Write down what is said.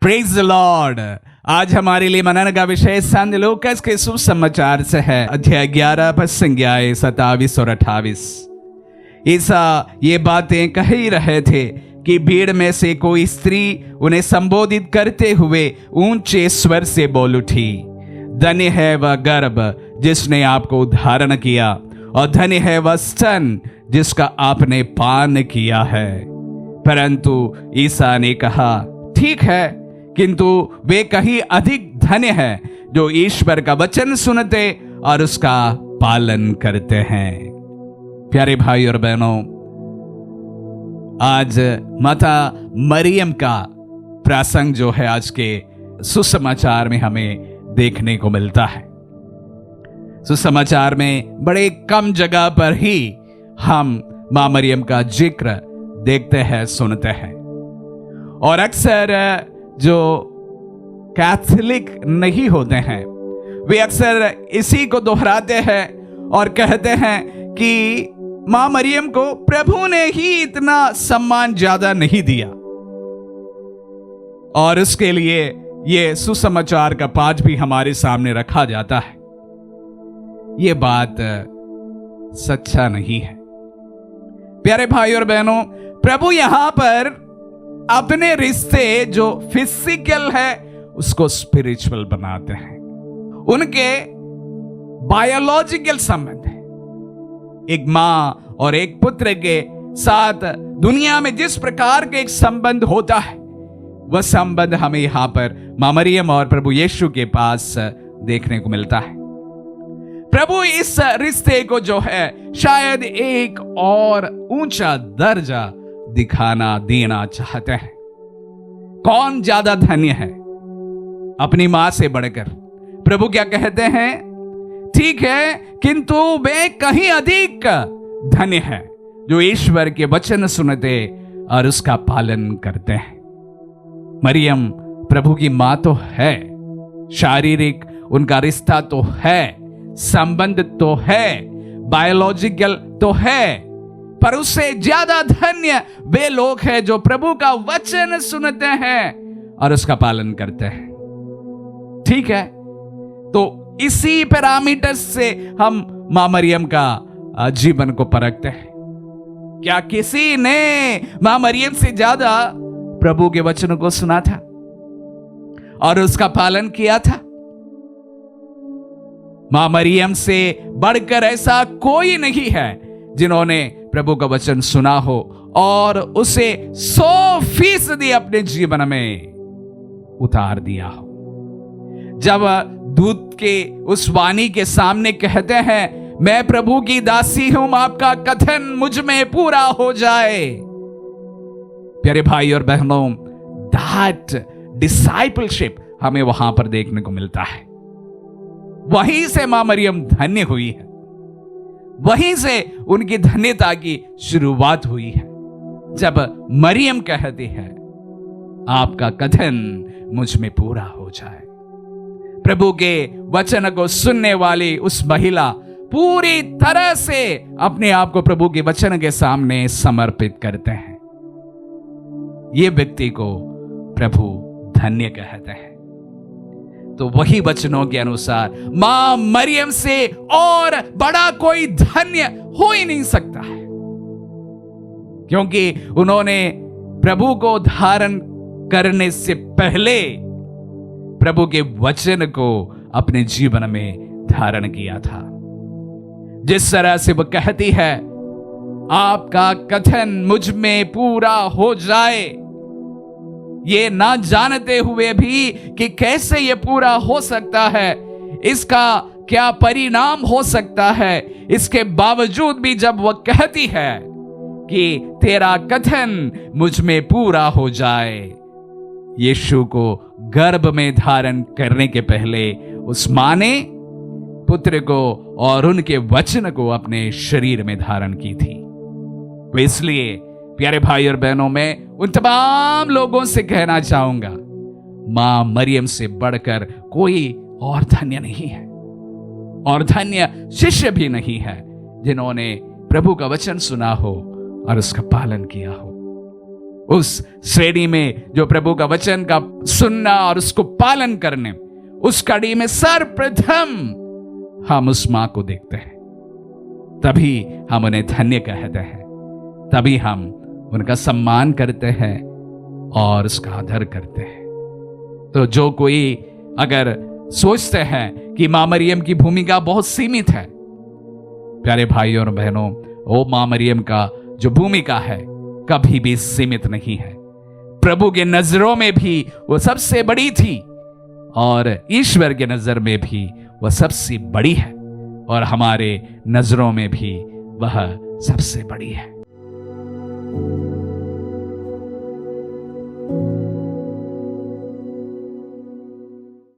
Praise the Lord. आज हमारे लिए मनन का विषय संत लूकास के सुसमाचार से है, अध्याय 11 पद संज्ञाएं 27 और 28। ईसा ये बातें कह ही रहे थे कि भीड़ में से कोई स्त्री उन्हें संबोधित करते हुए ऊंचे स्वर से बोल उठी, धन्य है वह गर्भ जिसने आपको धारण किया और धन्य है वह स्तन जिसका आपने पान किया है। परंतु ईसा ने कहा, ठीक है, किंतु वे कहीं अधिक धन्य हैं जो ईश्वर का वचन सुनते और उसका पालन करते हैं। प्यारे भाई और बहनों, आज माता मरियम का प्रसंग जो है आज के सुसमाचार में हमें देखने को मिलता है। सुसमाचार में बड़े कम जगह पर ही हम मां मरियम का जिक्र देखते हैं, सुनते हैं। और अक्सर जो कैथोलिक नहीं होते हैं वे अक्सर इसी को दोहराते हैं और कहते हैं कि मां मरियम को प्रभु ने ही इतना सम्मान ज्यादा नहीं दिया, और उसके लिए यह सुसमाचार का पाठ भी हमारे सामने रखा जाता है। यह बात सच्चा नहीं है। प्यारे भाई और बहनों, प्रभु यहां पर अपने रिश्ते जो फिजिकल है उसको स्पिरिचुअल बनाते हैं। उनके बायोलॉजिकल संबंध है, एक मां और एक पुत्र के साथ दुनिया में जिस प्रकार के एक संबंध होता है वह संबंध हमें यहां पर मां मरियम और प्रभु यीशु के पास देखने को मिलता है। प्रभु इस रिश्ते को जो है शायद एक और ऊंचा दर्जा दिखाना देना चाहते हैं। कौन ज्यादा धन्य है? अपनी मां से बढ़कर प्रभु क्या कहते हैं? ठीक है, किंतु वे कहीं अधिक धन्य है जो ईश्वर के वचन सुनते और उसका पालन करते हैं। मरियम प्रभु की मां तो है, शारीरिक उनका रिश्ता तो है, संबंध तो है, बायोलॉजिकल तो है, पर उससे ज्यादा धन्य वे लोग हैं जो प्रभु का वचन सुनते हैं और उसका पालन करते हैं। ठीक है, तो इसी पैरामीटर से हम मां मरियम का जीवन को परखते हैं। क्या किसी ने मां मरियम से ज्यादा प्रभु के वचनों को सुना था और उसका पालन किया था? मां मरियम से बढ़कर ऐसा कोई नहीं है जिन्होंने प्रभु का वचन सुना हो और उसे 100% अपने जीवन में उतार दिया हो। जब दूत के उस वाणी के सामने कहते हैं, मैं प्रभु की दासी हूं, आपका कथन मुझ में पूरा हो जाए। प्यारे भाई और बहनों, दैट डिसाइपलशिप हमें वहां पर देखने को मिलता है। वहीं से मां मरियम धन्य हुई है, वहीं से उनकी धन्यता की शुरुआत हुई है। जब मरियम कहती है, आपका कथन मुझ में पूरा हो जाए। प्रभु के वचन को सुनने वाली उस महिला पूरी तरह से अपने आप को प्रभु के वचन के सामने समर्पित करते हैं। ये व्यक्ति को प्रभु धन्य कहते हैं। तो वही वचनों के अनुसार मां मरियम से और बड़ा कोई धन्य हो ही नहीं सकता है, क्योंकि उन्होंने प्रभु को धारण करने से पहले प्रभु के वचन को अपने जीवन में धारण किया था। जिस तरह से वह कहती है, आपका कथन मुझ में पूरा हो जाए, ये ना जानते हुए भी कि कैसे ये पूरा हो सकता है, इसका क्या परिणाम हो सकता है, इसके बावजूद भी जब वह कहती है कि तेरा कथन मुझ में पूरा हो जाए, यीशु को गर्भ में धारण करने के पहले उस मां ने पुत्र को और उनके वचन को अपने शरीर में धारण की थी। तो इसलिए प्यारे भाई और बहनों, मैं उन तमाम लोगों से कहना चाहूंगा, मां मरियम से बढ़कर कोई और धन्य नहीं है, और धन्य शिष्य भी नहीं है जिन्होंने प्रभु का वचन सुना हो और उसका पालन किया हो। उस श्रेणी में जो प्रभु का वचन का सुनना और उसको पालन करने, उस कड़ी में सर्वप्रथम हम उस मां को देखते हैं, तभी हम उन्हें धन्य कहते हैं, तभी हम उनका सम्मान करते हैं और उसका आदर करते हैं। तो जो कोई अगर सोचते हैं कि मां मरियम की भूमिका बहुत सीमित है, प्यारे भाइयों और बहनों, वो मां मरियम का जो भूमिका है कभी भी सीमित नहीं है। प्रभु के नजरों में भी वो सबसे बड़ी थी और ईश्वर के नजर में भी वह सबसे बड़ी है और हमारे नजरों में भी वह सबसे बड़ी है।